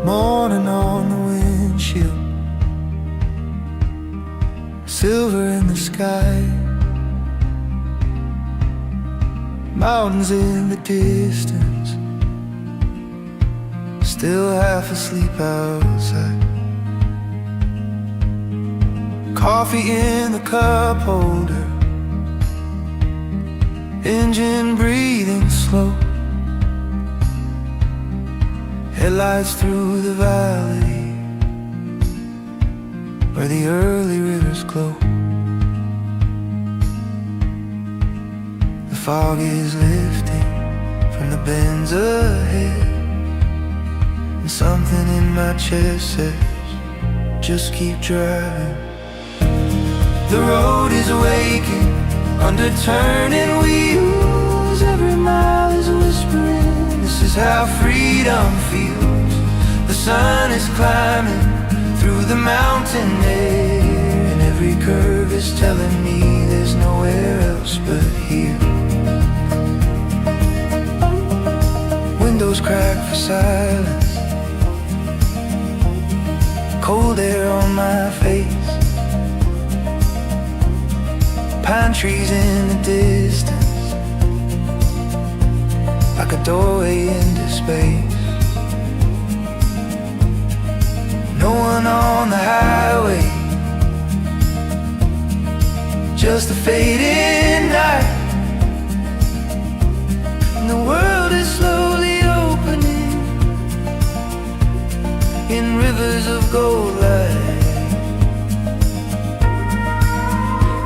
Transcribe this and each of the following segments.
Morning on the windshield, silver in the sky, mountains in the distance, still half asleep outside. Coffee in the cup holder, engine breathing slow, headlights through the valley where the early rivers glow. The fog is lifting from the bends ahead, and something in my chest says, just keep driving. The road is waking under turning wheels, every mile is whispering, this is how freedom feels. The sun is climbing through the mountain air, and every curve is telling me there's nowhere else but here. Windows crack for silence, cold air on my face, pine trees in the distance, like a doorway into space. No one on the highway, just a fading night, and the world is slowly opening in rivers of gold light.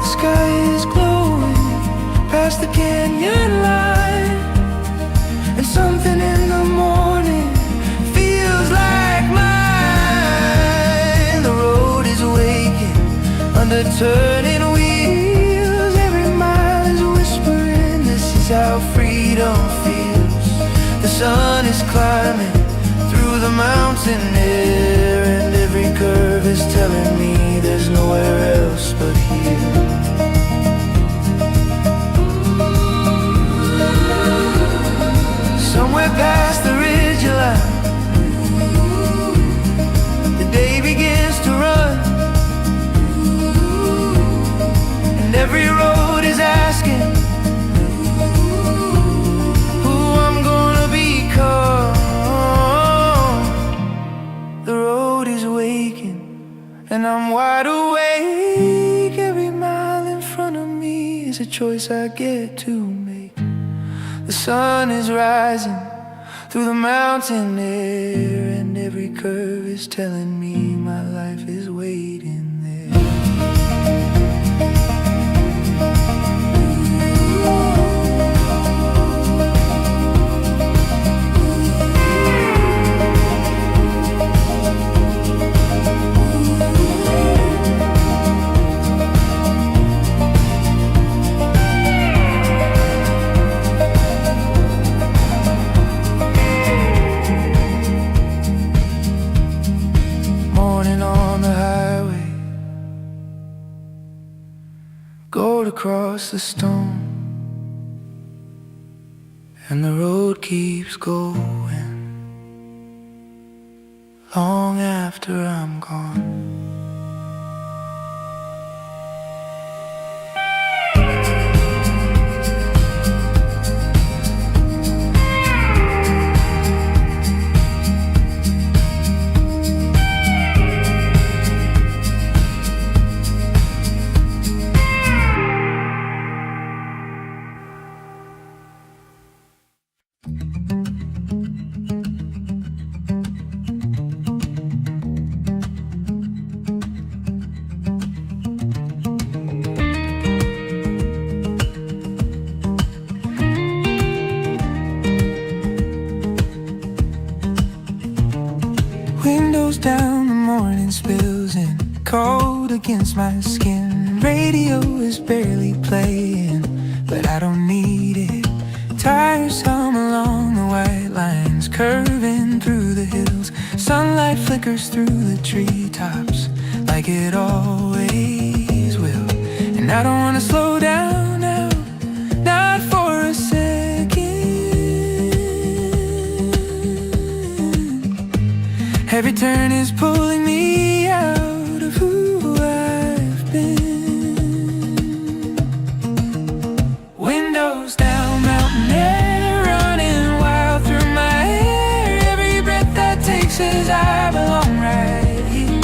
The sky is glowing past the canyon line, and something in the morning feels like mine. The road is waking under turning wheels, every mile is whispering, this is how freedom feels. The sun is climbing through the mountain air, and every curve is telling me there's nowhere else but here. Somewhere past the ridgeline, the day begins to run, and every road is asking who I'm gonna become. The road is waking and I'm wide awake, every mile in front of me is a choice I get to make. The sun is rising through the mountain air, and every curve is telling me my life is waiting there. Gold across the stone, and the road keeps going long after I'm gone. Windows down, the morning spills in, cold against my skin. Radio is barely playing, but I don't need it. Tires hum along the white lines, curving through the hills. Sunlight flickers through the treetops, like it always will. And I don't wanna slow down now, not for a second. Every turn is pulling me out of who I've been. Windows down, mountain air running wild through my hair. Every breath that takes says I belong right here.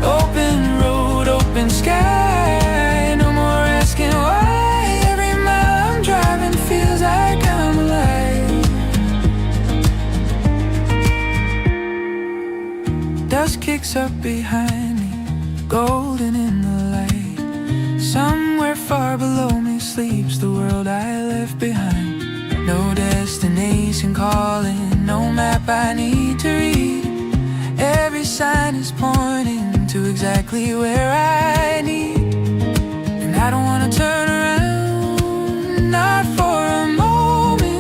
Open road, open sky, no more asking why. Every mile I'm driving feels like I'm alive. Dust kicks up behind me, golden in the light. Somewhere far below me sleeps the world I left behind. No destination calling, no map I need to read. Every sign is pointing to exactly where I need. And I don't wanna turn around, not for a moment.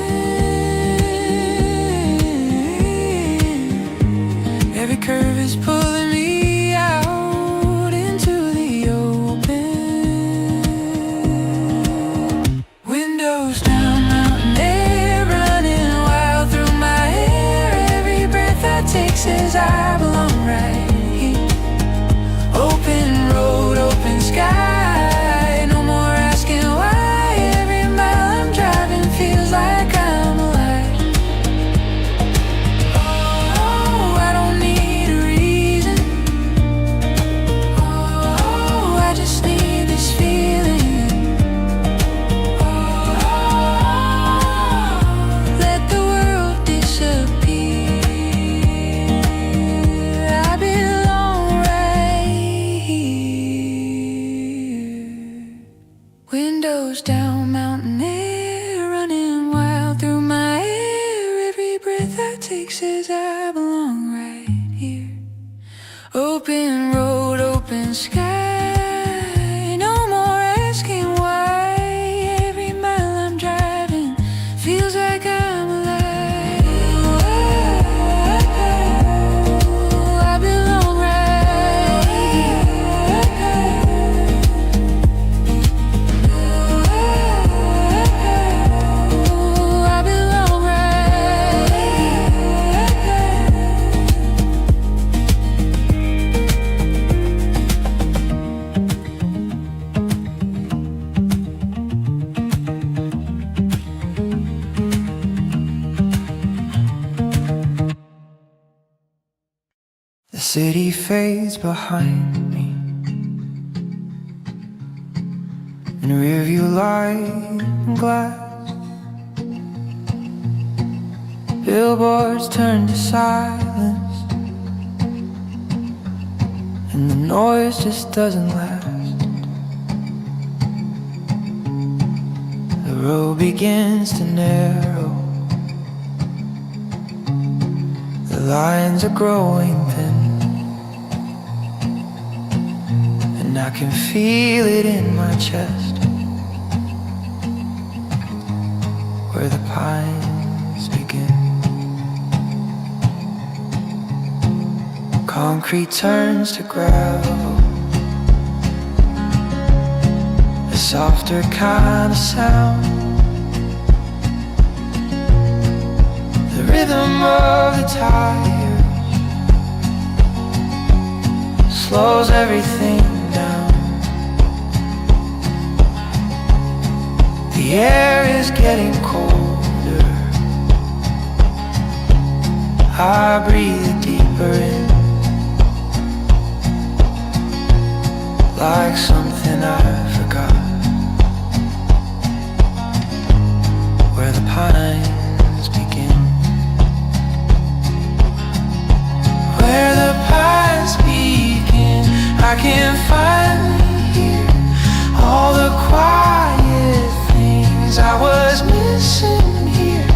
Every curve is pulling me out into the open. Windows down, mountain air running wild through my hair. Every breath I take says I belong right here. Open road, open sky, no more asking why. Every mile I'm driving feels like I'm alive. Oh, I don't need a reason. Oh, I just need this feeling. Oh, let the world disappear. I belong right here. Windows down, mountain air running wild through my hair. Every breath I take says I belong right here. Open road, open sky, no more asking why. Every mile I'm driving feels like I'm alive. I belong right here. I belong right The city fades behind me, in rearview light and glass. Billboards turn to silence, and the noise just doesn't last. The road begins to narrow, the lines are growing thin, and I can feel it in my chest, where the pines begin. Concrete turns to gravel, a softer kind of sound. The rhythm of the tires slows everything down. The air is getting colder, I breathe deeper in, like something I forgot, where the pines begin. Where the pines begin, I can finally hear all the quiet things I was missing here.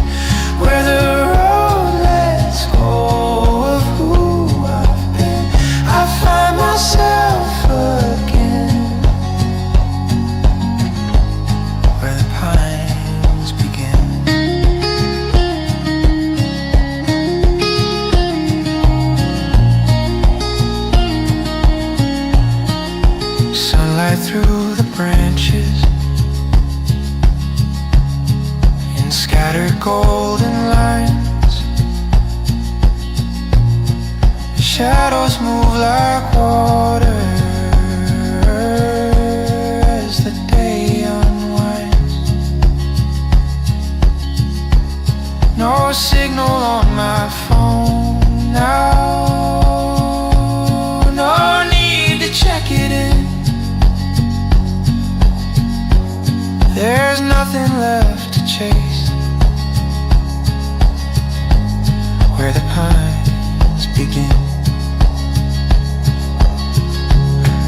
Where the road lets go of who I've been, I find myself again. Where the pines begin. Sunlight through the branches, shadows move like water as the day unwinds. No signal on my phone now, no need to check it in. There's nothing left to chase where the pines begin.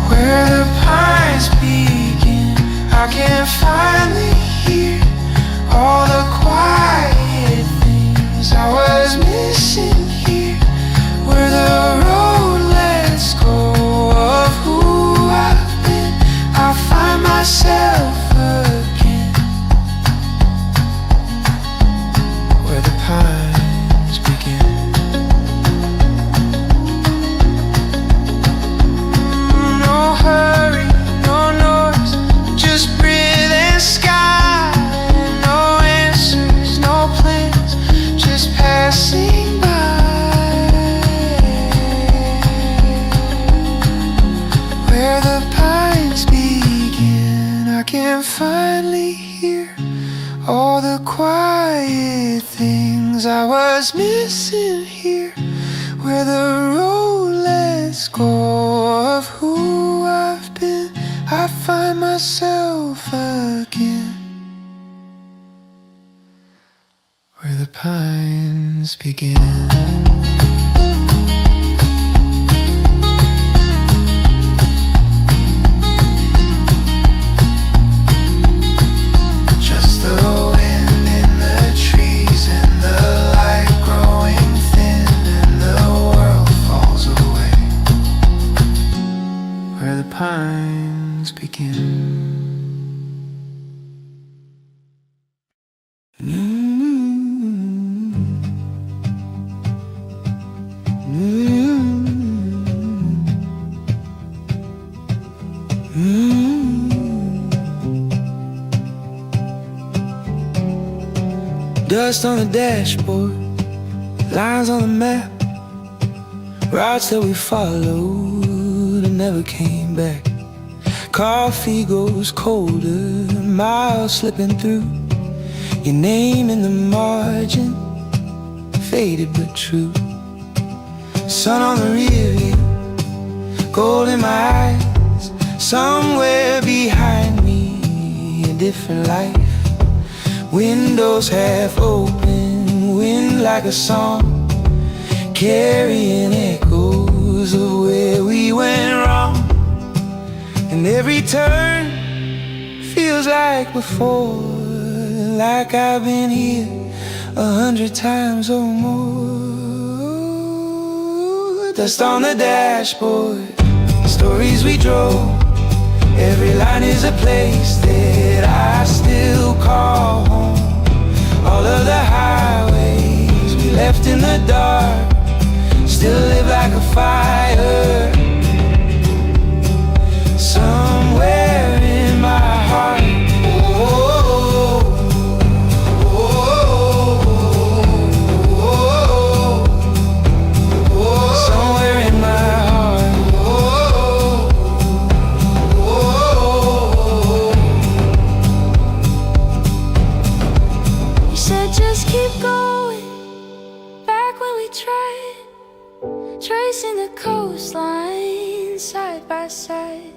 Where the pines begin, I can finally hear all the quiet things I was missing here. Where the road lets go of who I've been, I find myself again. Where the pines begin. No hurry, no noise, just breathe and sky. No answers, no plans, just passing by. Where the pines begin, I can finally hear all the quiet things I was missing here. Where the road lets go of who I've been, I find myself again. Where the pines begin. Just the wind in the trees and the light growing thin, and the world falls away. Where the pines begin. Dust on the dashboard, lines on the map, routes that we followed and never came back. Coffee grows colder, miles slipping through. Your name in the margin, faded but true. Sun on the rear view, gold in my eyes. Somewhere behind me, a different life. Windows half open, wind like a song, carrying echoes of where we went wrong. And every turn feels like before, like I've been here 100 times or more. Dust on the dashboard, stories we drove. Every line is a place that I still call home. All of the highways we left in the dark still live like a fire somewhere in my heart. Tracing the coastline side by side.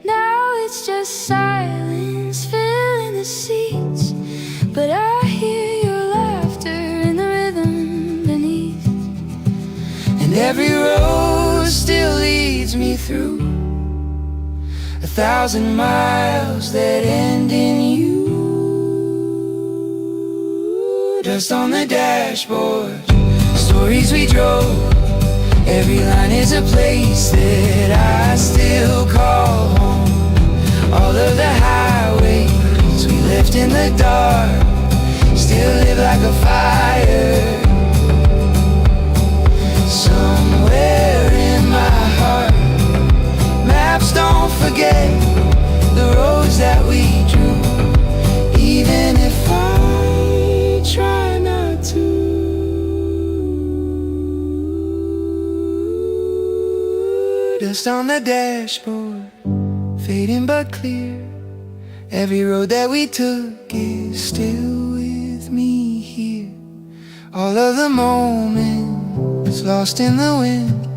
Now it's just silence filling the seats, but I hear your laughter in the rhythm beneath. And every road still leads me through 1,000 miles that end in you. Dust on the dashboard, stories we drove. Every line is a place that I still call home. All of the highways we left in the dark still live like a fire somewhere in my heart. Maps don't forget the roads that we drew, even if I try not to. dust on the dashboard, fading but clear. Every road that we took is still with me here. All of the moments lost in the wind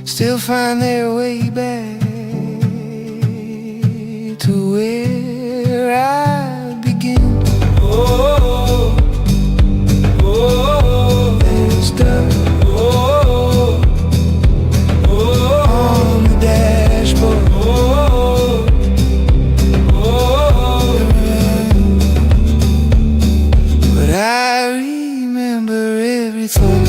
still find their way back to where I begin. Oh, oh, oh, there's dirt on the dashboard. But I remember everything.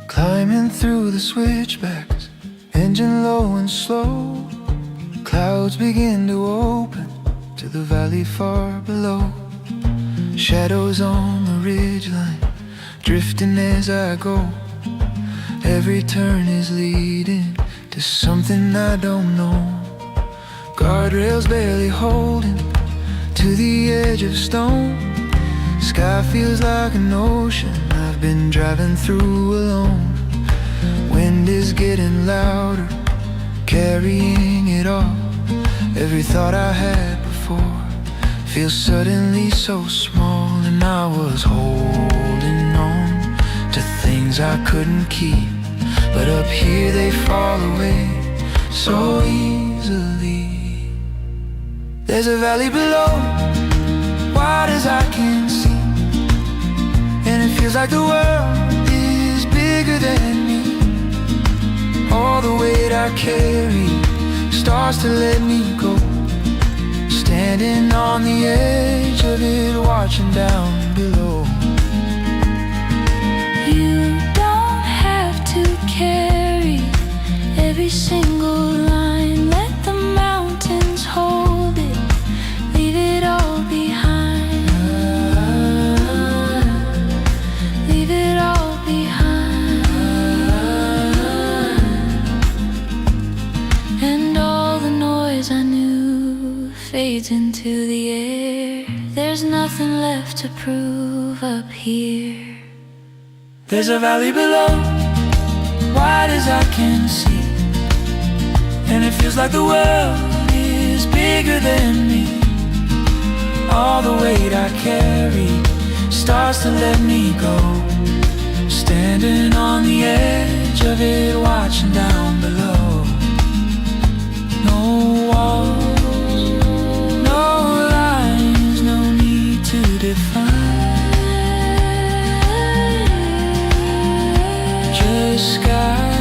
Climbing through the switchbacks, engine low and slow. Clouds begin to open to the valley far below. Shadows on the ridgeline, drifting as I go. Every turn is leading to something I don't know. Guardrails barely holding to the edge of stone. Sky feels like an ocean I've been driving through alone. Wind is getting louder, carrying it all. Every thought I had before feels suddenly so small. And I was holding on to things I couldn't keep, but up here they fall away so easily. There's a valley below, wide as I can see, and it feels like the world is bigger than me. All the weight I carry starts to let me go. Standing on the edge of it, watching down below. You don't have to carry every single line. Let the mountains hold it, leave it all behind. Leave it all behind. And all the noise I knew fades into the air. There's nothing left to prove up here. There's a valley below, wide as I can see, and it feels like the world is bigger than me. All the weight I carry starts to let me go. Standing on the edge of it, watching down below. No walls, no lines, no need to define. Just sky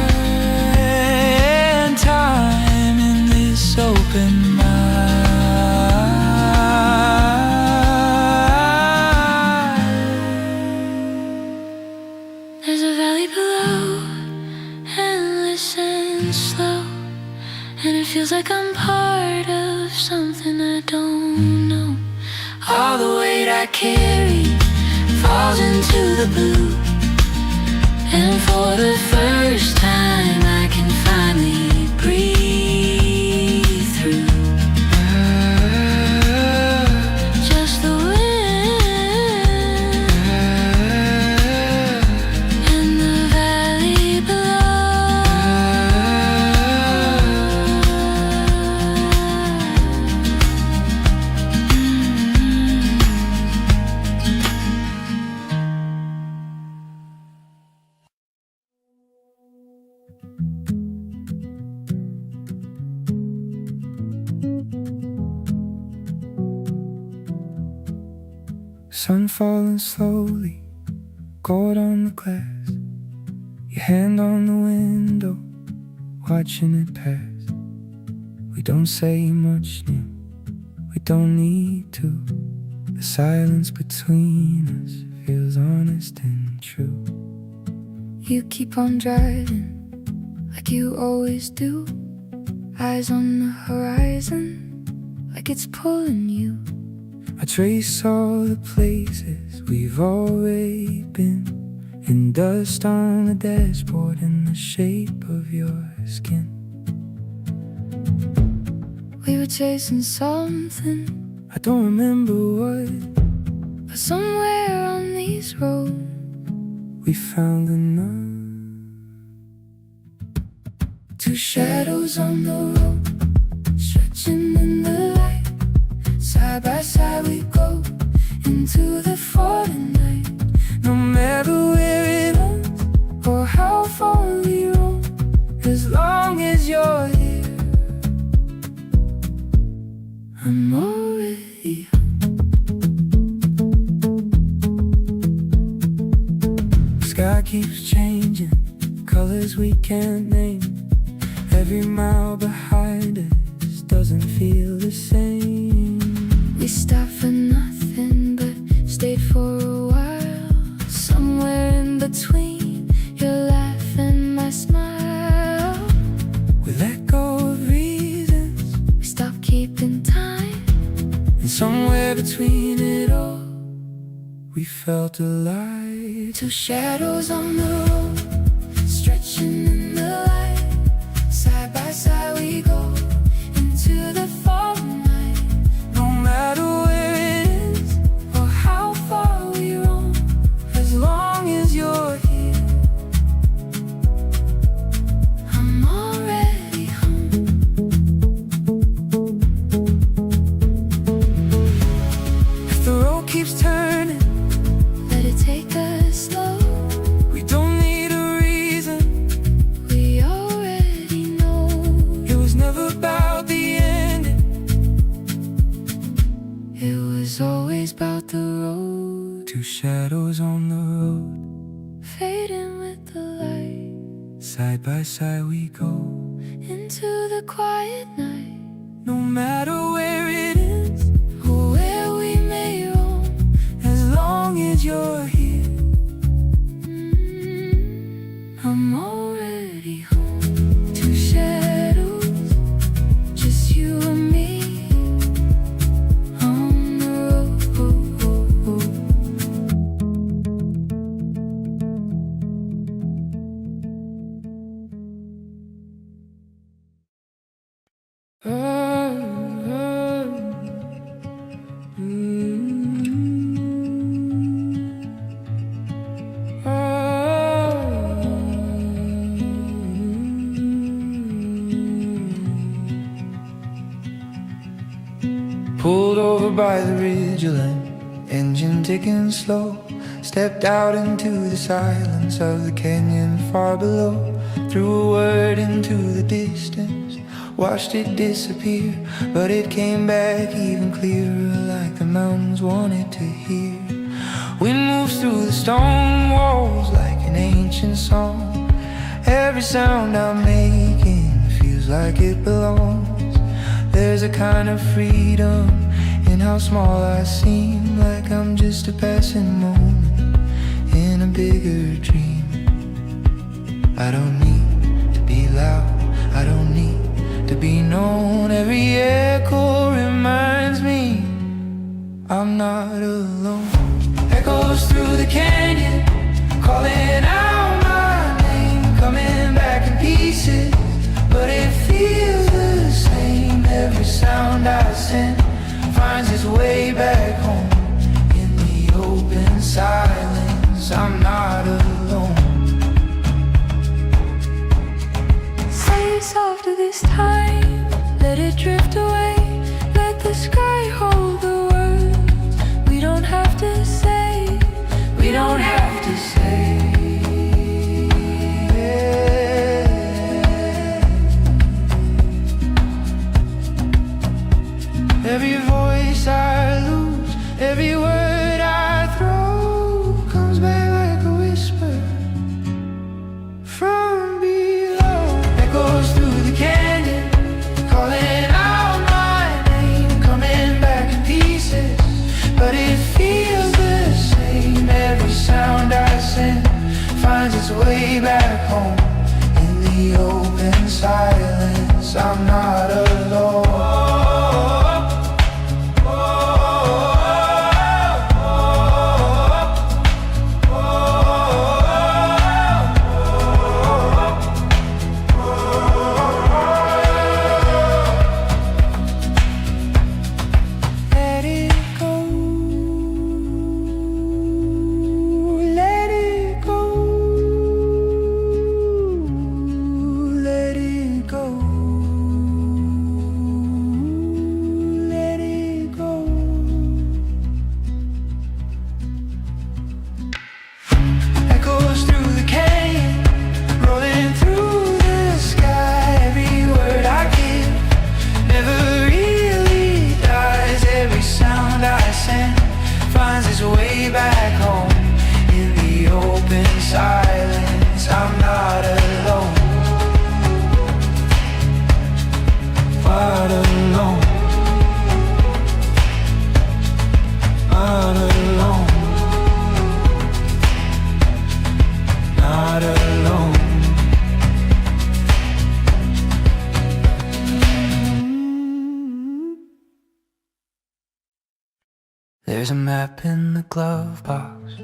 and time in this open mind. There's a valley below, endless and slow, and it feels like I'm part of something I don't know. All the weight I carry falls into the blue, and for the first time I can finally breathe through. Just the wind and the valley below. Sun falling slowly, gold on the glass. Your hand on the window, watching it pass. We don't say much new, we don't need to. The silence between us feels honest and true. You keep on driving like you always do, eyes on the horizon like it's pulling you. I trace all the places we've already been, in dust on the dashboard, in the shape of your skin. We were chasing something, I don't remember what, but somewhere on these roads we found enough. Two shadows on the road, stretching in the light. Side by side we go into the falling night. No matter where it ends or how far we roam, as long as you're here, I'm already home. Sky keeps changing, colors we can't name. Every mile behind us doesn't feel the same. We stopped for nothing but stayed for a while. Somewhere in between your laugh and my smile, we let go of reasons, we stopped keeping time. And somewhere between it all, we felt alive. Two shadows on the road, stretching in the light. Side by side we go into the falling night. No matter where it is or how far we roam, as long as you're here, I'm already home. If the road keeps turning, let it take us slow. We don't need a reason, we already know. It was never about the ending, it was always about the road. Two shadows on the road, fading with the light. Side by side we go into the quiet night. No matter where it ends or where we may roam, as long as you're here, I'm already home. Two shadows, just you and me on the road. Pulled over by the ridgeline, engine ticking slow. Stepped out into the silence of the canyon far below. Threw a word into the distance, watched it disappear, but it came back even clearer, like the mountains wanted to hear. Wind moves through the stone walls like an ancient song. Every sound I'm making feels like it belongs. There's a kind of freedom in how small I seem, like I'm just a passing moment in a bigger dream. I don't need to be loud, I don't need to be known. Every echo reminds me I'm not alone. Echoes through the canyon, calling out my name, coming back in pieces, but it feels the same. Every sound I send finds its way back home in the open silence. I'm not alone. Say it softer this time, let it drift away. Let the sky hold the words we don't have to say, we don't have to say. Every voice I lose, every word I throw, comes back like a whisper from below. Echoes through the canyon, calling out my name, coming back silence, I'm not alone. Way back home in the open silence, I'm not alone. Not alone. Not alone. Not alone. There's a map in the glove box,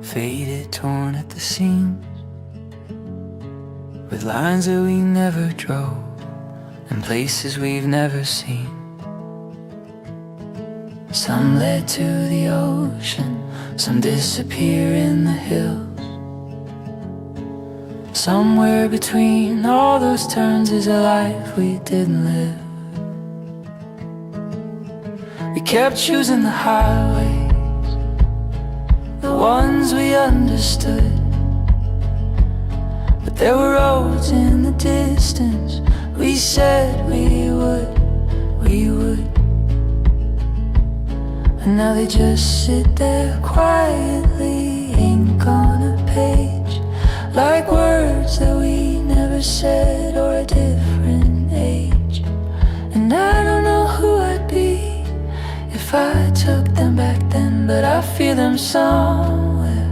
faded, torn at the seams, with lines that we never drove and places we've never seen. Some led to the ocean, some disappear in the hills. Somewhere between all those turns is a life we didn't live. We kept choosing the highways, the ones we understood. But there were roads in the distance we said we would. And now they just sit there quietly, ink on a page, like words that we never said, or a different age. And I don't know who I'd be if I took them back then, but I feel them somewhere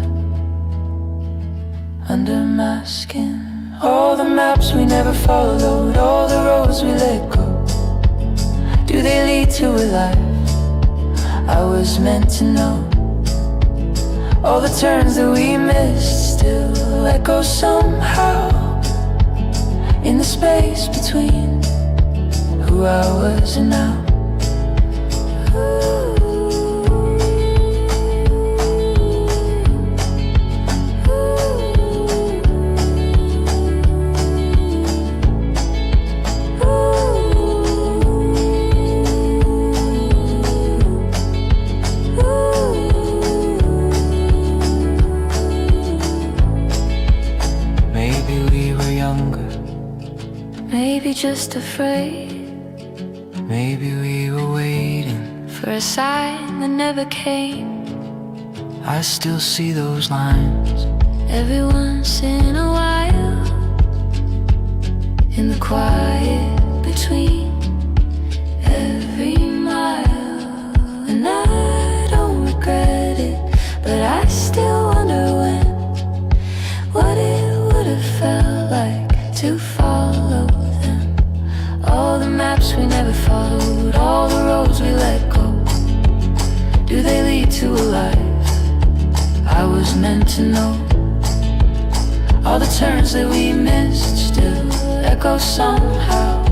under my skin. All the maps we never followed, all the roads we let go, do they lead to a life I was meant to know? All the turns that we missed still echo somehow in the space between who I was and now. Maybe just afraid. Maybe we were waiting for a sign that never came. I still see those lines every once in a while, in the quiet between every mile. And I don't regret it, but I still wonder what it would have felt like to follow them. All the maps we never followed, all the roads we let go, do they lead to a life I was meant to know? All the turns that we missed still echo somehow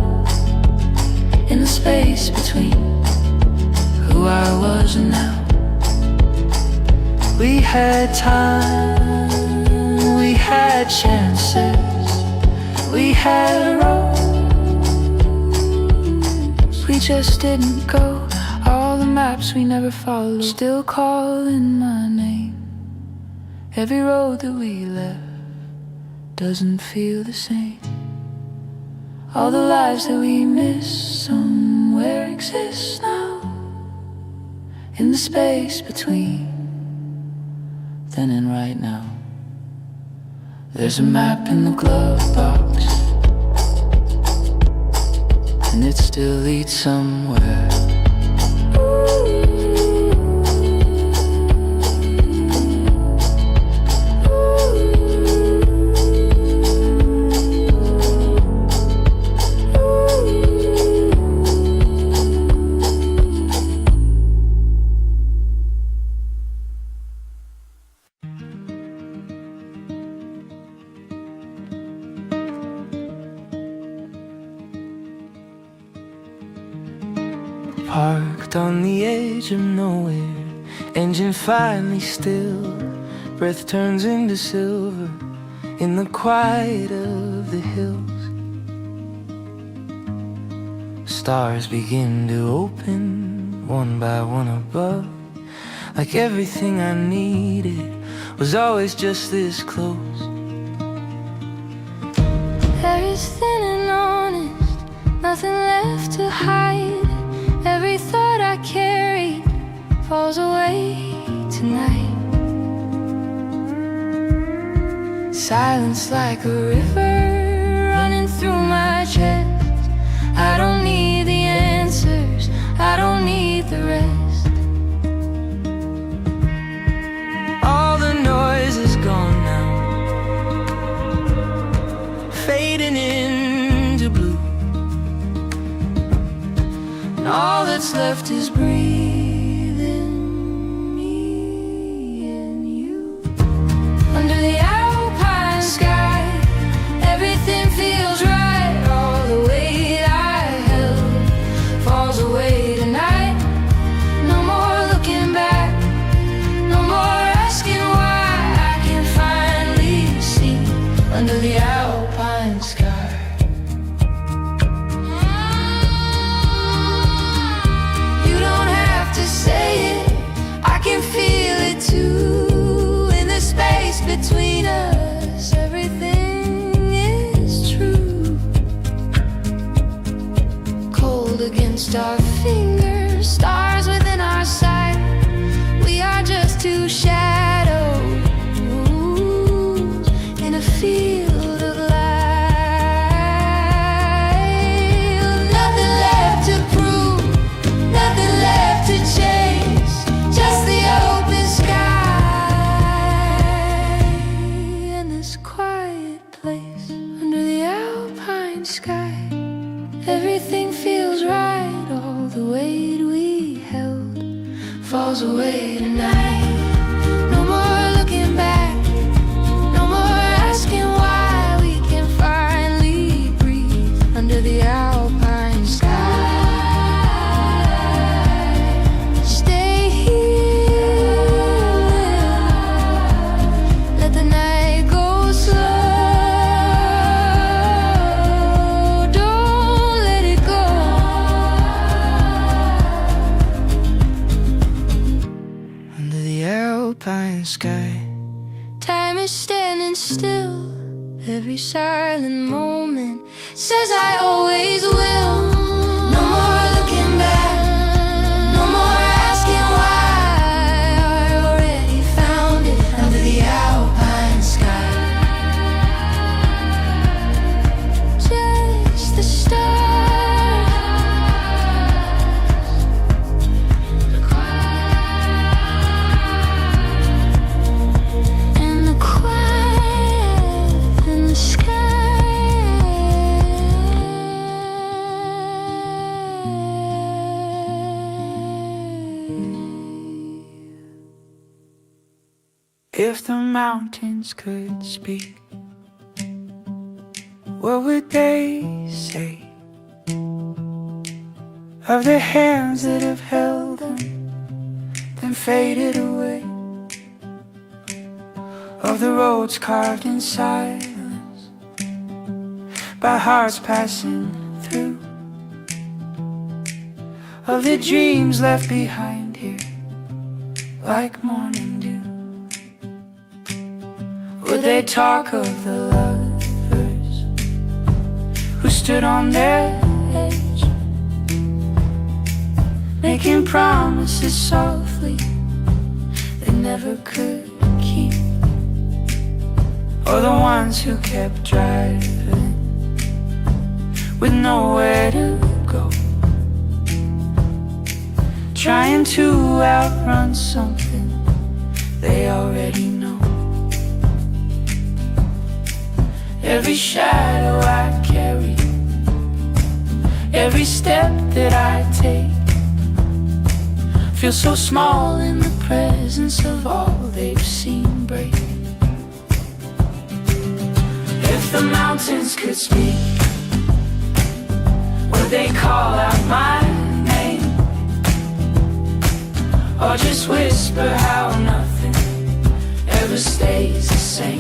in the space between who I was and now. We had time, we had chances, we had roads, we just didn't go. All the maps we never followed still calling my name. Every road that we left doesn't feel the same. All the lives that we missed somewhere exist now, in the space between then and right now. There's a map in the glove box, and it still leads somewhere. parked on the edge of nowhere, engine finally still, breath turns into silver in the quiet of the hills. Stars begin to open one by one above, like everything I needed was always just this close. There is thin and honest, nothing left to hide. Every thought I carried falls away tonight. Silence like a river running through my chest. I don't need the answers, I don't need the rest. All the noise is gone now, fading into blue, and all that's left is breathing me and you. Under the alpine sky, everything feels right. All the weight I held falls away tonight. No more looking back, no more asking why. I can finally see under the alpine sky. You don't have to say it, I can feel it too. In the space between us, everything is true. Cold against our fingers, stars within our sight. We are just two shadows in a field of light. Nothing left to prove, nothing left to chase, just the open sky and this quiet place under the alpine sky. Everything feels right, all the weight we held falls away tonight. No more looking back, no more asking why. We can finally breathe under the alpine sky. Stay here, let the night go slow. Don't let it go. Under the alpine sky, Time is standing still. Every silent moment says I always will. No more looking back, no more asking why. I already found it under the alpine sky. Just the stars, the quiet, and the quiet in the sky. if the mountains could speak, what would they say of the hands that have held them, then faded away, of the roads carved in silence by hearts passing through, of the dreams left behind here like morning dew? Would they talk of the lovers who stood on their edge, making promises softly they never could keep? Or the ones who kept driving with nowhere to go, trying to outrun something they already know? Every shadow I carry, every step that I take, feels so small in the presence of all they've seen break. If the mountains could speak, would they call out my name? or just whisper how nothing ever stays the same?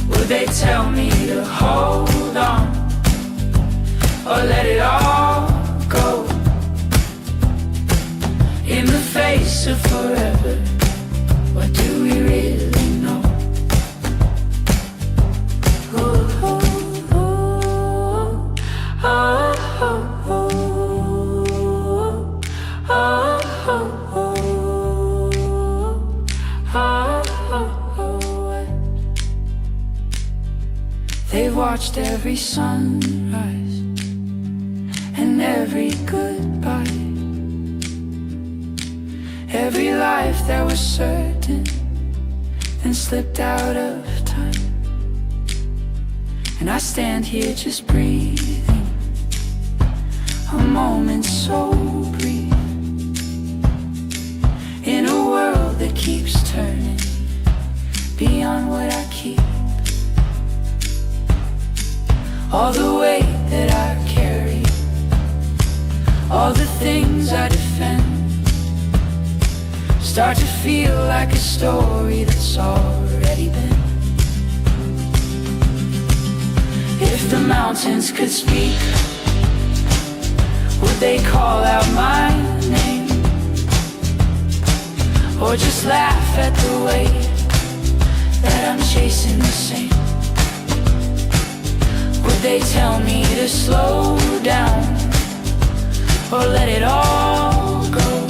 Would they tell me to hold on, or let it all go? In the face of forever, what do we really know? Ooh, ooh, ooh, oh, oh, oh, oh, oh, oh, oh. They've watched every sunrise and every goodbye, every life that was certain then slipped out of time. And I stand here just breathing, a moment so brief, in a world that keeps turning beyond what I keep. All the weight that I carry, all the things I defend, start to feel like a story that's already been. If the mountains could speak, would they call out my name, or just laugh at the way that I'm chasing the same? Would they tell me to slow down, or let it all go?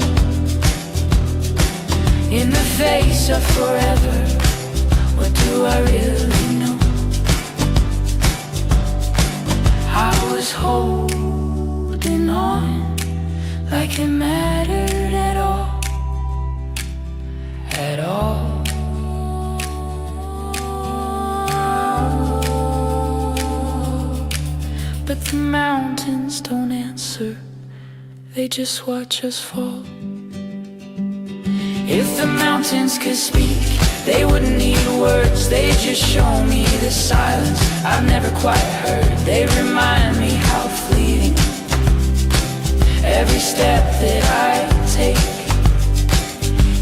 In the face of forever, what do I really know? I was holding on like it mattered at all, at all. But the mountains don't answer, they just watch us fall. If the mountains could speak, they wouldn't need words, they'd just show me the silence I've never quite heard. They remind me how fleeting every step that I take,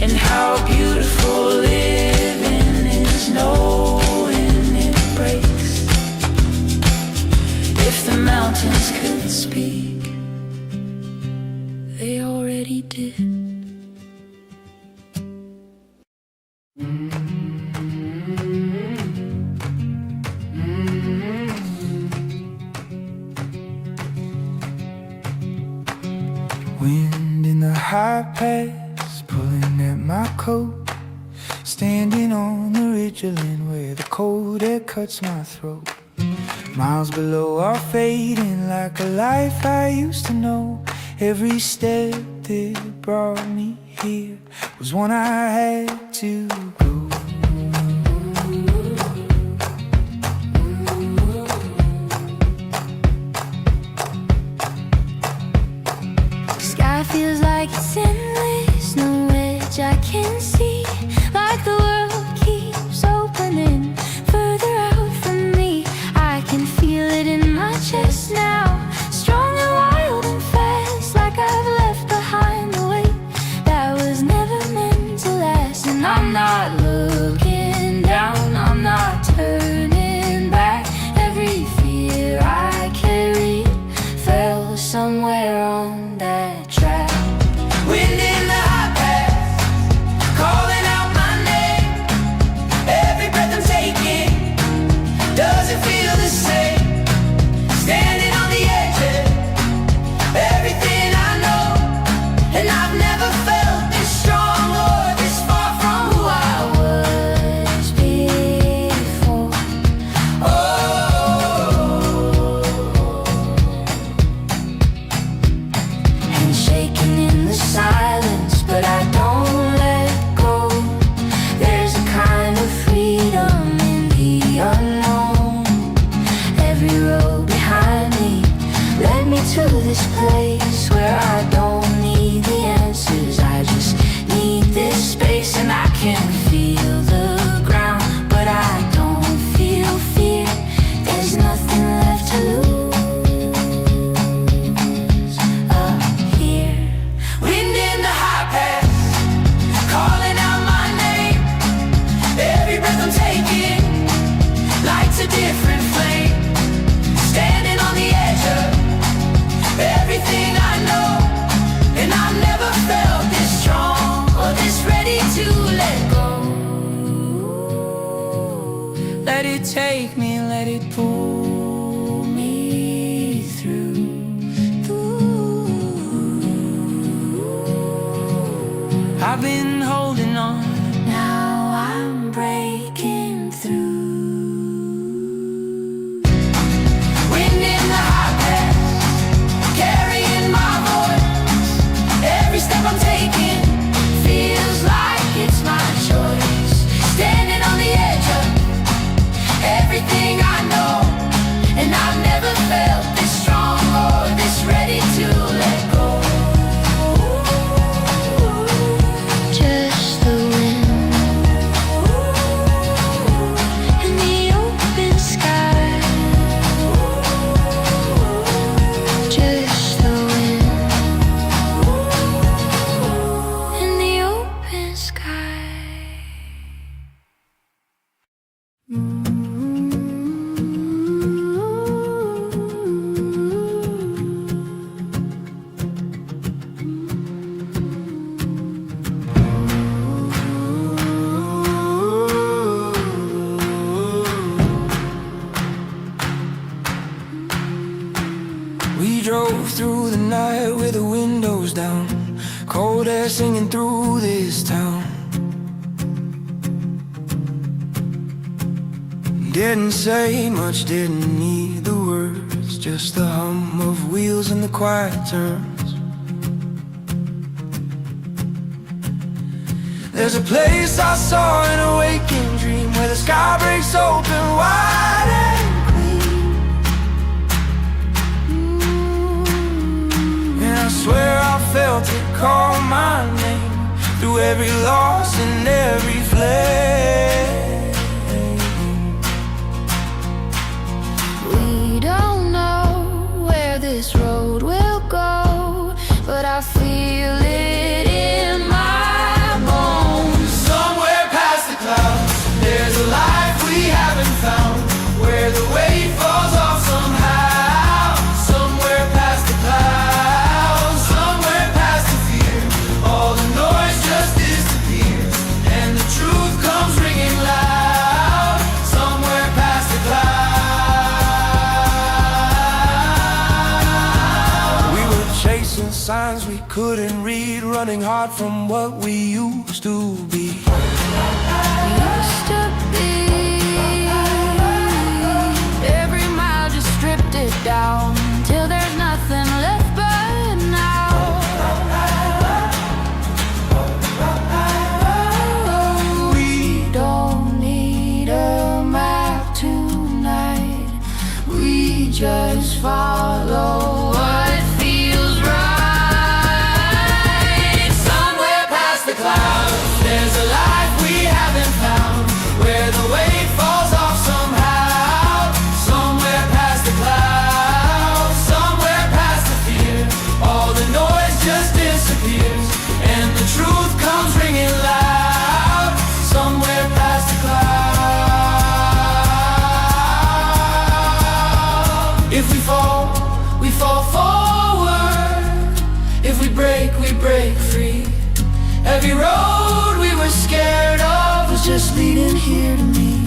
and how beautiful living is knowing it breaks. If the mountains could speak, they already did. Wind in the high pass, pulling at my coat, standing on the ridgeline where the cold air cuts my throat. Miles below are fading like a life I used to know. Every step that brought me here was one I had to go. Sky feels like it's endless, no edge I can see, like the world keeps opening further out from me. I can feel it in my chest now, strong and wild and fast, like I've left behind the weight that was never meant to last. And I'm not looking down, I'm not turning back. Every fear I carried fell somewhere on that track. Wind in the high pass, calling out my name. Every breath I'm taking doesn't feel the same. Standing on the edge of everything I know, and I've never felt this strong or this far from who I was before. And shaking in the silence, but I don't let go. There's a kind of freedom in the unknown. Every road behind me led me to this place where I don't need the answers, I just need this space. And I can feel the ground, but I don't feel fear. There's nothing left to lose up here. Wind in the Let it take me, let it pull me through. I've been holding on, now I'm breaking through. Wind in the hot past, carrying my voice. Every step I'm taking feels like it's my choice. Standing on the edge of everything I know, and I've never felt this strong or this ready to let go. Just the wind in the open sky. Just the wind in the open sky. We drove through the night with the windows down, cold air singing through this town. Didn't say much, didn't need the words, just the hum of wheels and the quiet turns. There's a place I saw in a waking dream, where the sky breaks open wide and I swear I felt it call my name through every loss and every flame. We don't know where this road will go, but I feel it in my bones. Somewhere past the clouds, there's a life we haven't found, where the weight falls off somehow. Somewhere past the clouds, somewhere past the fear, all the noise just disappears, and the truth comes ringing loud. Somewhere past the clouds. We were chasing signs we couldn't read, running hard from what we used to be. Used to be. Every mile just stripped it down till there's nothing left but now. We don't need a map tonight, we just follow what feels right. Somewhere past the clouds, there's a life we haven't found, where the weight falls off somehow. Somewhere past the clouds, somewhere past the fear, all the noise just disappears, and the truth comes ringing loud. Somewhere past the clouds. If we fall, we fall forward. If we break free. Every road we were scared of was just leading here to me.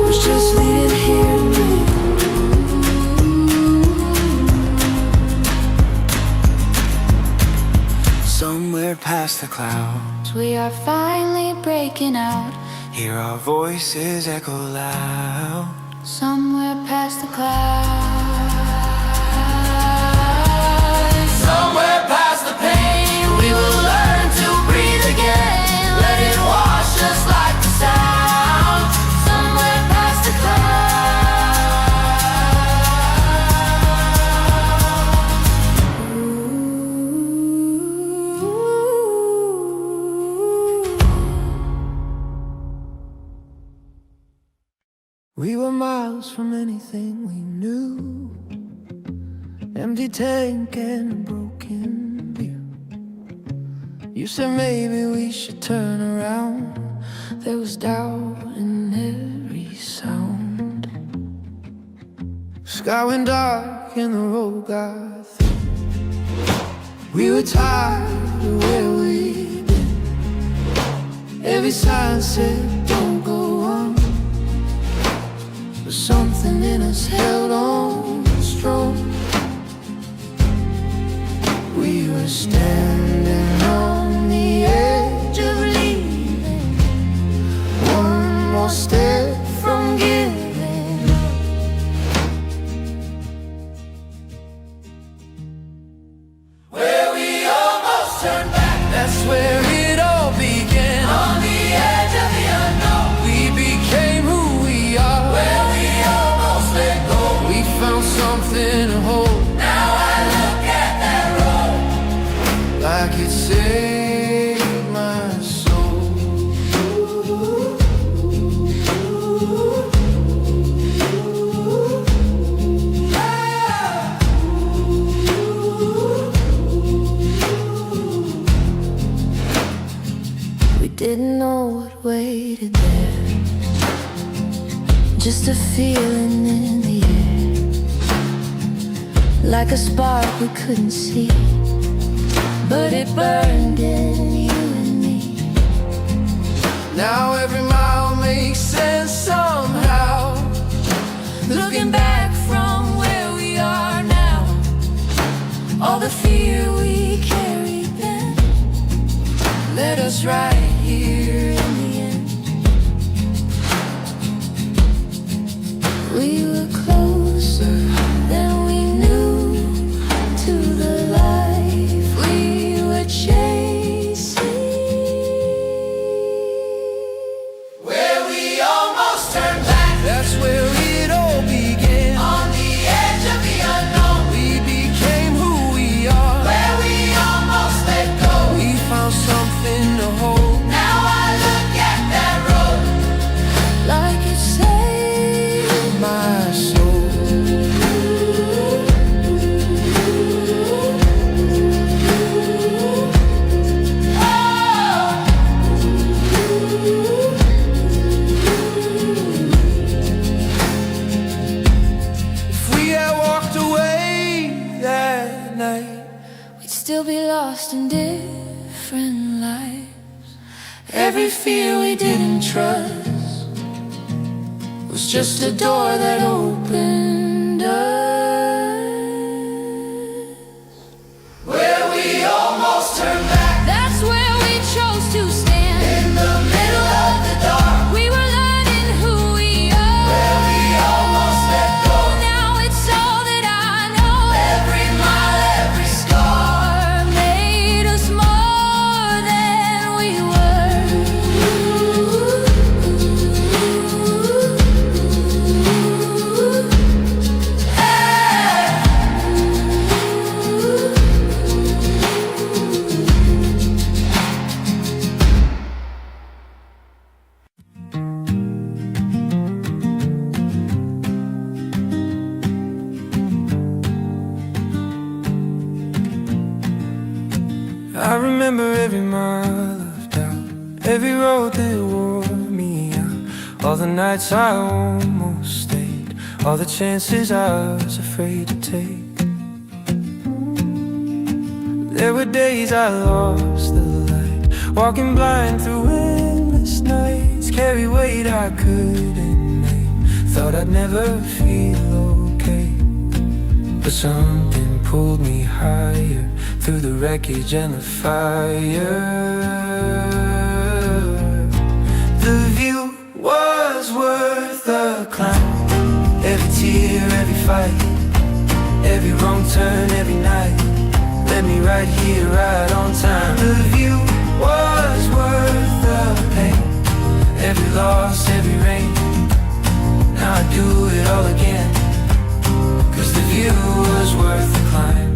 Was just leading here to me. Somewhere past the clouds, We are finally breaking out. hear our voices echo loud. Somewhere past the clouds. Somewhere past the pain, we will learn to breathe again. Let it wash us like the sound. Somewhere past the We were miles from anything we knew, empty tank and broken view. You said maybe we should turn around. There was doubt in every sound. Sky went dark and the road got thin. We were tired of where we'd been. Every sign said don't go on, but something in us held on strong. We were standing on the edge of leaving, one more step from giving up. Where we almost turned back, that's where it all began. On the edge of the unknown, we became who we are. Where we almost let go, we found something to hold. Now I look at that road like it saved my soul. We didn't know what waited there, just a feeling in the air, like a spark we couldn't see, but it burned in you and me. Now every mile makes sense somehow, looking back from where we are now. All the fear we carried then led us right here in the end. We were closer than we knew to the life we were chasing. Where we almost turned back, that's where it all began. On the edge of the unknown, we became who we are. Where we almost let go, we found something to hold. Now I look at that road like it saved my soul. If we had walked away that night, we'd still be lost in different lives. Every fear we didn't trust was just a door that opened us. Where we almost turned back, that's where we chose to stand. In the middle of the dark, we were learning who we are. Where we almost let go, now it's all that I know. Every mile, every scar made us more than we were. I remember every mile of doubt, every road that wore me out, all the nights I almost stayed, all the chances I was afraid to take. There were days I lost the light, walking blind through endless nights, carry weight I couldn't name, thought I'd never feel okay, but something pulled me higher through the wreckage and the fire. The view was worth the climb, every tear, every fight, every wrong turn, every night led me right here, right on time. The view was worth the pain, every loss, every rain. Now I do it all again, 'cause the view was worth the climb.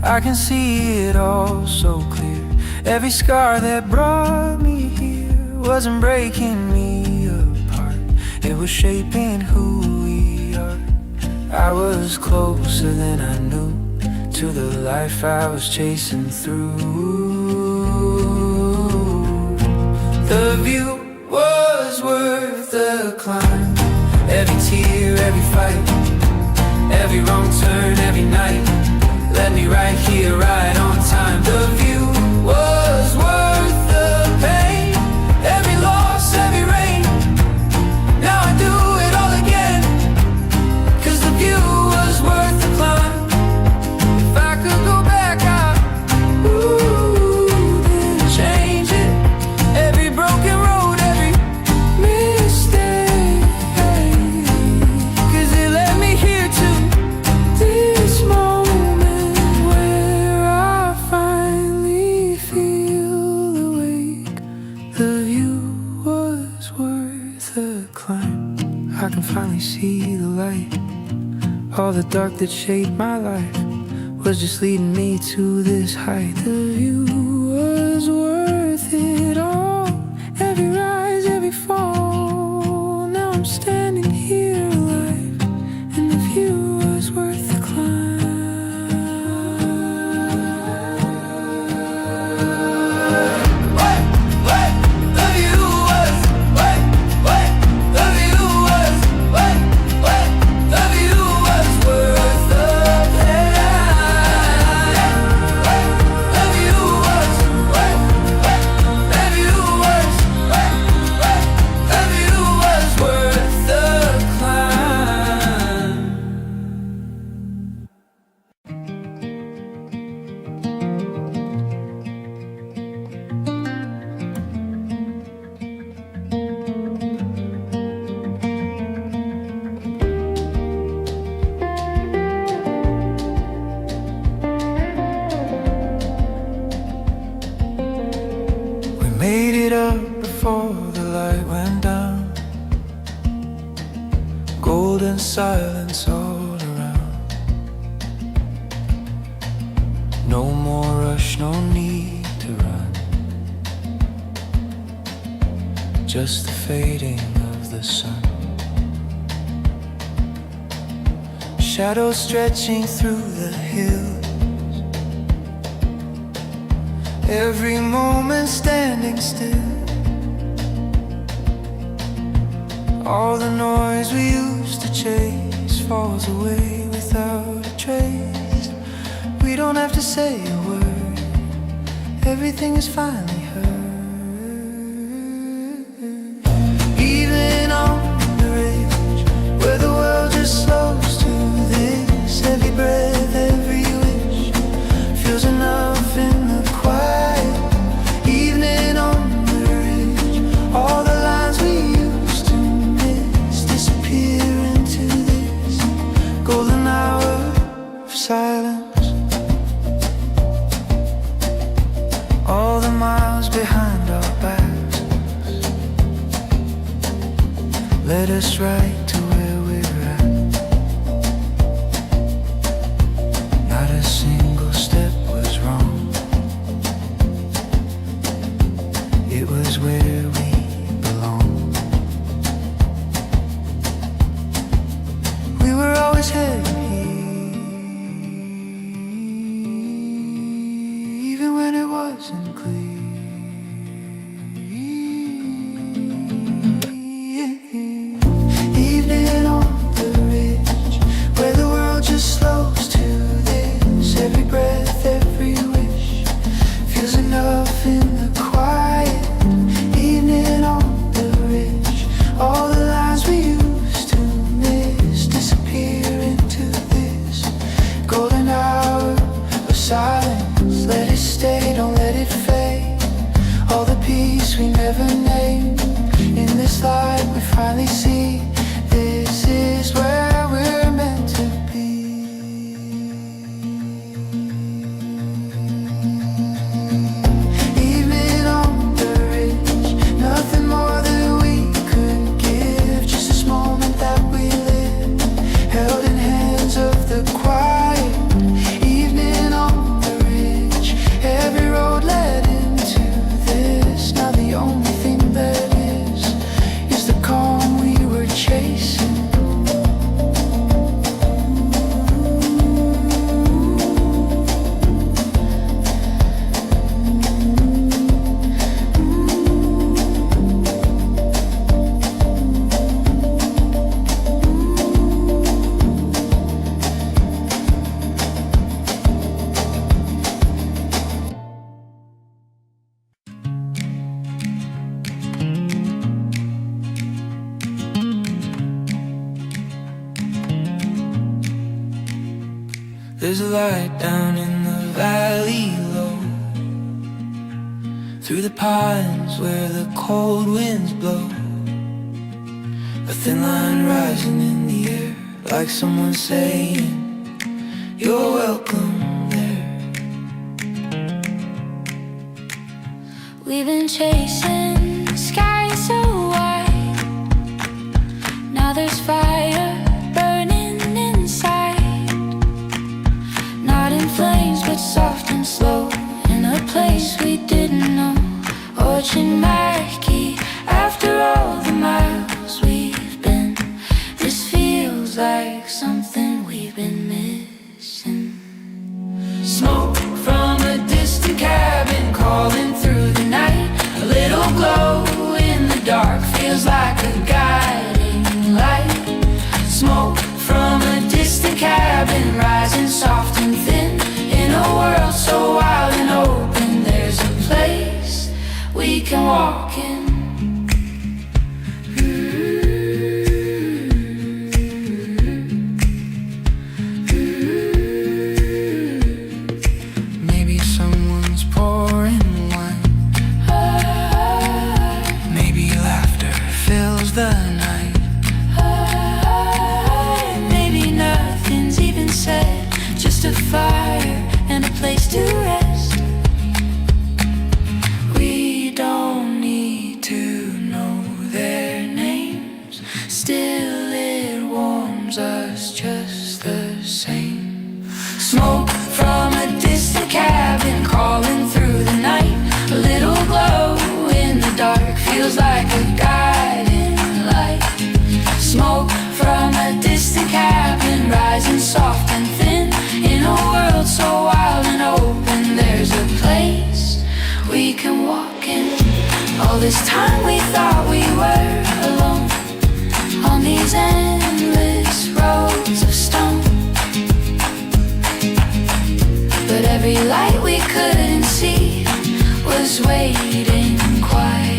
I can see it all so clear, every scar that brought me here wasn't breaking me apart, it was shaping who we are. I was closer than I knew to the life I was chasing through. The view was worth the climb, every tear, every fight, every wrong turn, every night led me right here, right on time. The view was worth the pain, can finally see the light. All the dark that shaped my life was just leading me to this height. The view was worth it all, every rise, every fall. Now I'm standing here alive, and the view was worth the climb. Made it up before the light went down. Golden silence all around. No more rush, no need to run. Just the fading of the sun. Shadows stretching through the hills. Every moment standing still. All the noise we used to chase falls away without a trace. We don't have to say a word, everything is finally heard. Even on the ridge, where the world just slows to this, every breath, every wish feels enough in the quiet. Evening on the ridge, all the lines we used to miss disappear into this golden hour of silence. All the miles behind our backs led us right to where we're at. Not a single step was wrong. It was where we belong. We were always heading here, even when it wasn't clear. Evening on the ridge, where the world just slows to this. Every breath, every wish feels enough in the quiet. Evening on the ridge, all the lines we used to miss disappear into this golden hour of silence. Let it stay, don't let it fade. All the peace we never named. In this light we finally see, this is where we're meant to be. Evening on the ridge, nothing more than we could give. Just this moment that we live, held in hands of the quiet. Evening on the ridge, every road led into this. Now the only thing that is the calm we were chasing. There's a light down in the valley low, through the pines where the cold winds blow. A thin line rising in the air, like someone saying, you're welcome there. We've been chasing skies so wide, now there's fire burning inside, not in flames but soft and slow, in a place we didn't know. Orchard Marquee, after all the miles we've been, this feels like something we've been missing. Smoke from a distant cabin calling through the night, a little glow in the dark feels like a guiding light. Smoke from a distant cabin rising soft and thin, in a world so wild and open, there's a place we can walk in. Maybe someone's pouring wine, maybe laughter fills the night, Maybe nothing's even said, just a fire and a place to rest. We don't need to know their names, still it warms us just the same. Smoke from a distant cabin calling through the night, a little glow in the dark feels like a guiding light. Smoke from a distant cabin rising soft and thin, in a world so wild and open, there's a place we can walk in. All this time we thought we were alone on these endless roads of stone, but every light we couldn't see was waiting quietly.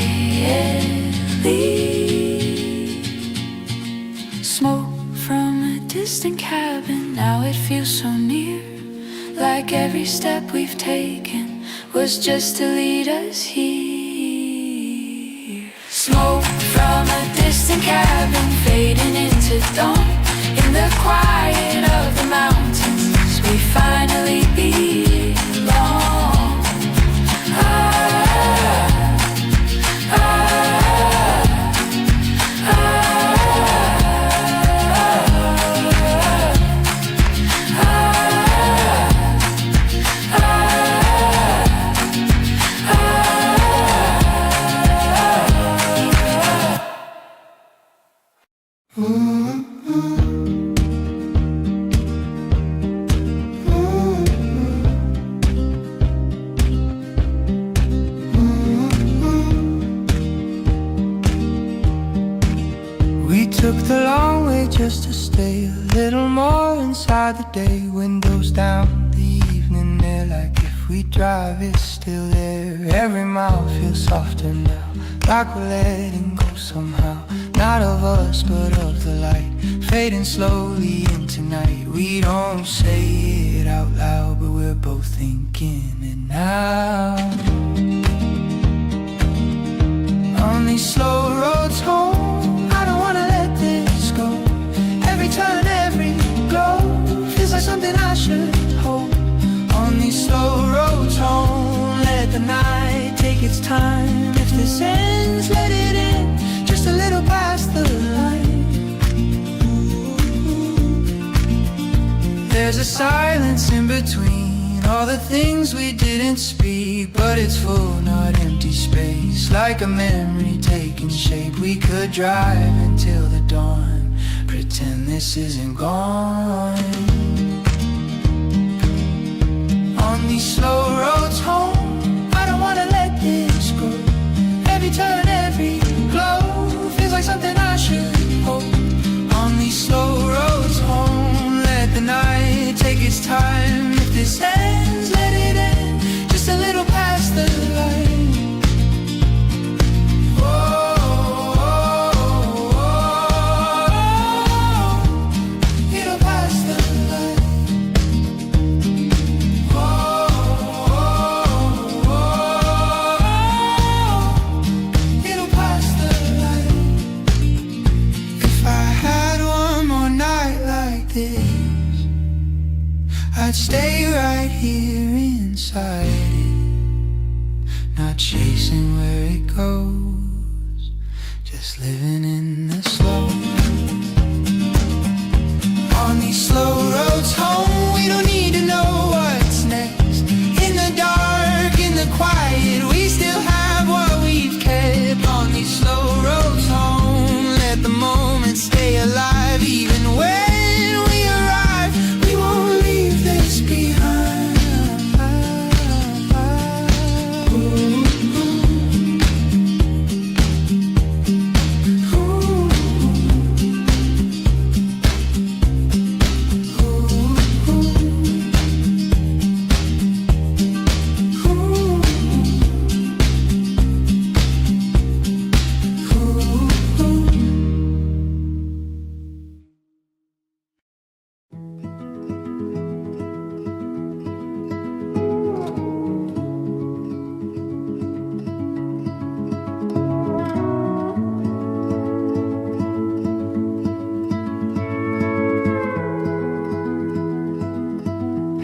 Smoke from a distant cabin, now it feels so near, like every step we've taken was just to lead us here. Smoke from a distant cabin fading into dawn, in the quiet of the mountains we finally belong. We took the long way just to stay a little more inside the day. Windows down, the evening air, like if we drive it's still there. Every mile feels softer now, like we're letting go somehow. Not of us but of the light, fading slowly into night. We don't say it out loud, but we're both thinking it now. On these slow roads home, I don't wanna let this go. Every turn, every glow feels like something I should hold. On these slow roads home, let the night take its time. If this ends, let it end, just a little past the line. There's a silence in between all the things we didn't speak, but it's full, not empty space, like a memory taking shape. We could drive until the dawn, pretend this isn't gone. On these slow roads home, I don't wanna let this go. Every turn, every glow feels like something I should hold. On these slow roads home, let the night take its time. If this ends, let it end, just a little past the line. Little past the line. Little past the line. If I had one more night like this, I'd stay right here inside it, not chasing where it goes, just living in the slow.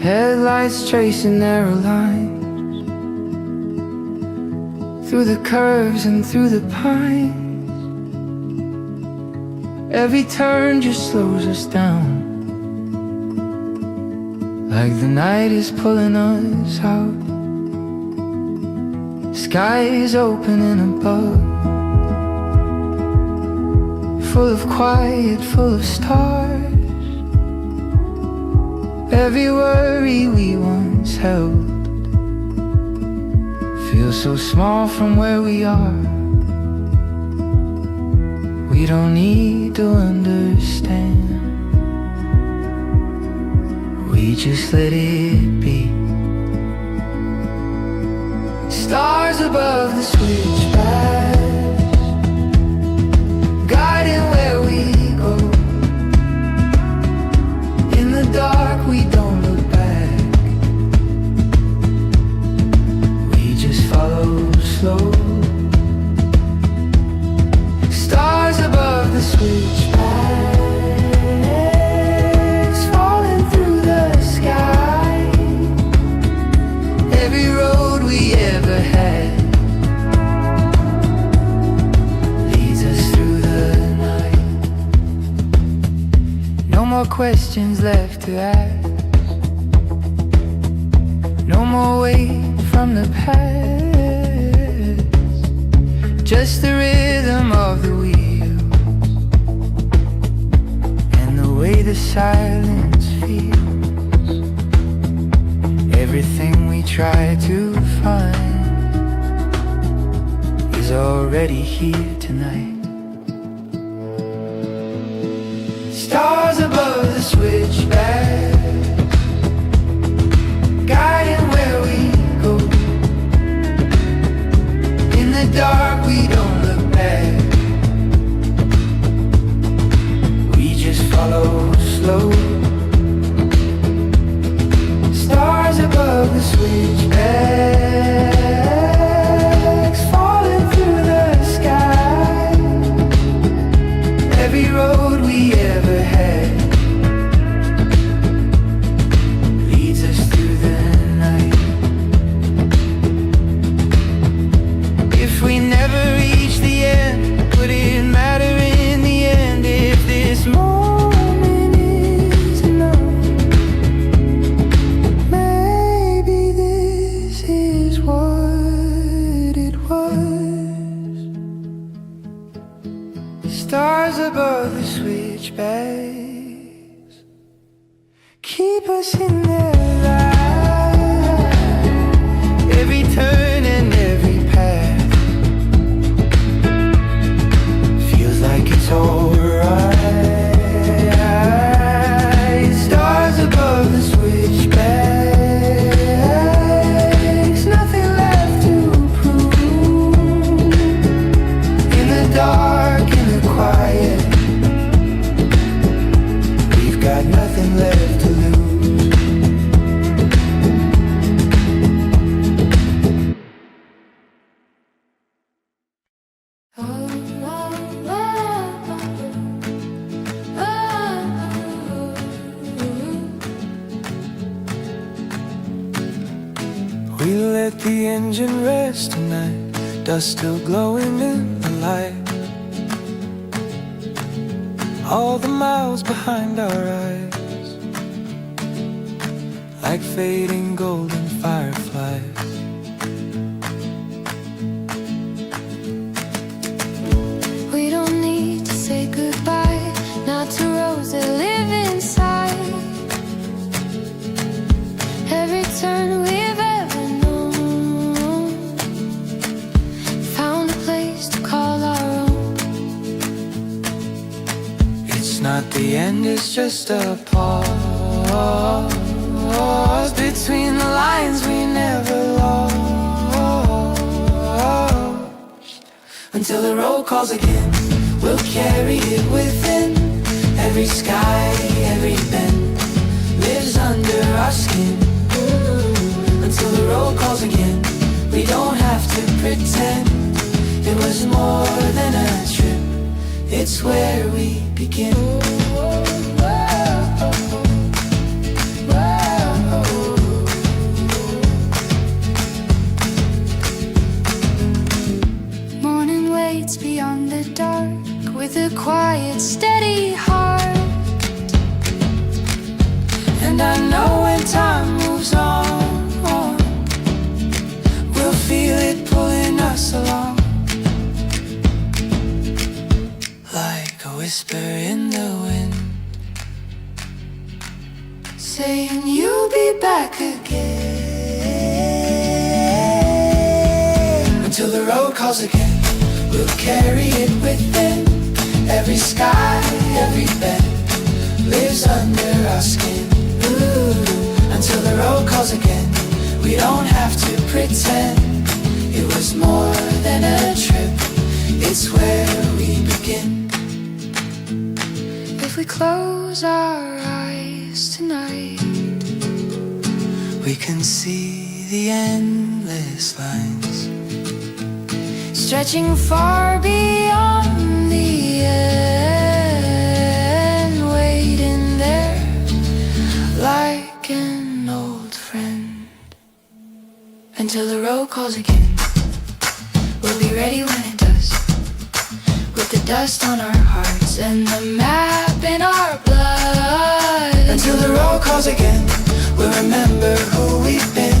Headlights tracing narrow lines through the curves and through the pines. Every turn just slows us down, like the night is pulling us out. Sky is opening above, full of quiet, full of stars. Every worry we once held feels so small from where we are. We don't need to understand, we just let it be. Stars above the switchbacks, guiding where we go. In the dark we don't look back, we just follow slow. Stars above the switchbacks, falling through the sky. Every road we ever had leads us through the night. No more questions left to ask, no more weight from the past. Just the rhythm of the wheels and the way the silence feels. Everything we try to find is already here tonight. Stars above the switchbacks, guiding where we go. In the dark we don't look back, we just follow slow. Stars above the switchbacks, falling through the sky. Every road we ever had leads us through the night. If we never reach the end, would it matter in the end if this moment is enough? Maybe this is what it was. Stars above the switchbacks keep us in their light. Every turn and every path feels like it's alright. Stars above the switchbacks, nothing left to prove. In the dark, in the quiet, we've got nothing left to lose. We let the engine rest tonight, dust still glowing in the light. All the miles behind our eyes, like fading golden fireflies. We don't need to say goodbye, not to roads that live inside. Every turn we've ever known found a place to call our own. It's not the end, it's just a pause between the lines we never lost. Until the road calls again, we'll carry it within. Every sky, every bend lives under our skin. Until the road calls again, we don't have to pretend it was more than a trip, it's where we begin. And I know when time moves on, we'll feel it pulling us along, like a whisper in the wind, saying you'll be back again. Until the road calls again, we'll carry it within. Every sky, every bend lives under our skin. Ooh. Until the road calls again, we don't have to pretend. It was more than a trip, it's where we begin. If we close our eyes tonight, we can see the endless lines stretching far beyond the end, waiting there like an old friend. Until the road calls again, we'll be ready when it does, with the dust on our hearts and the map in our blood. Until the road calls again, we'll remember who we've been.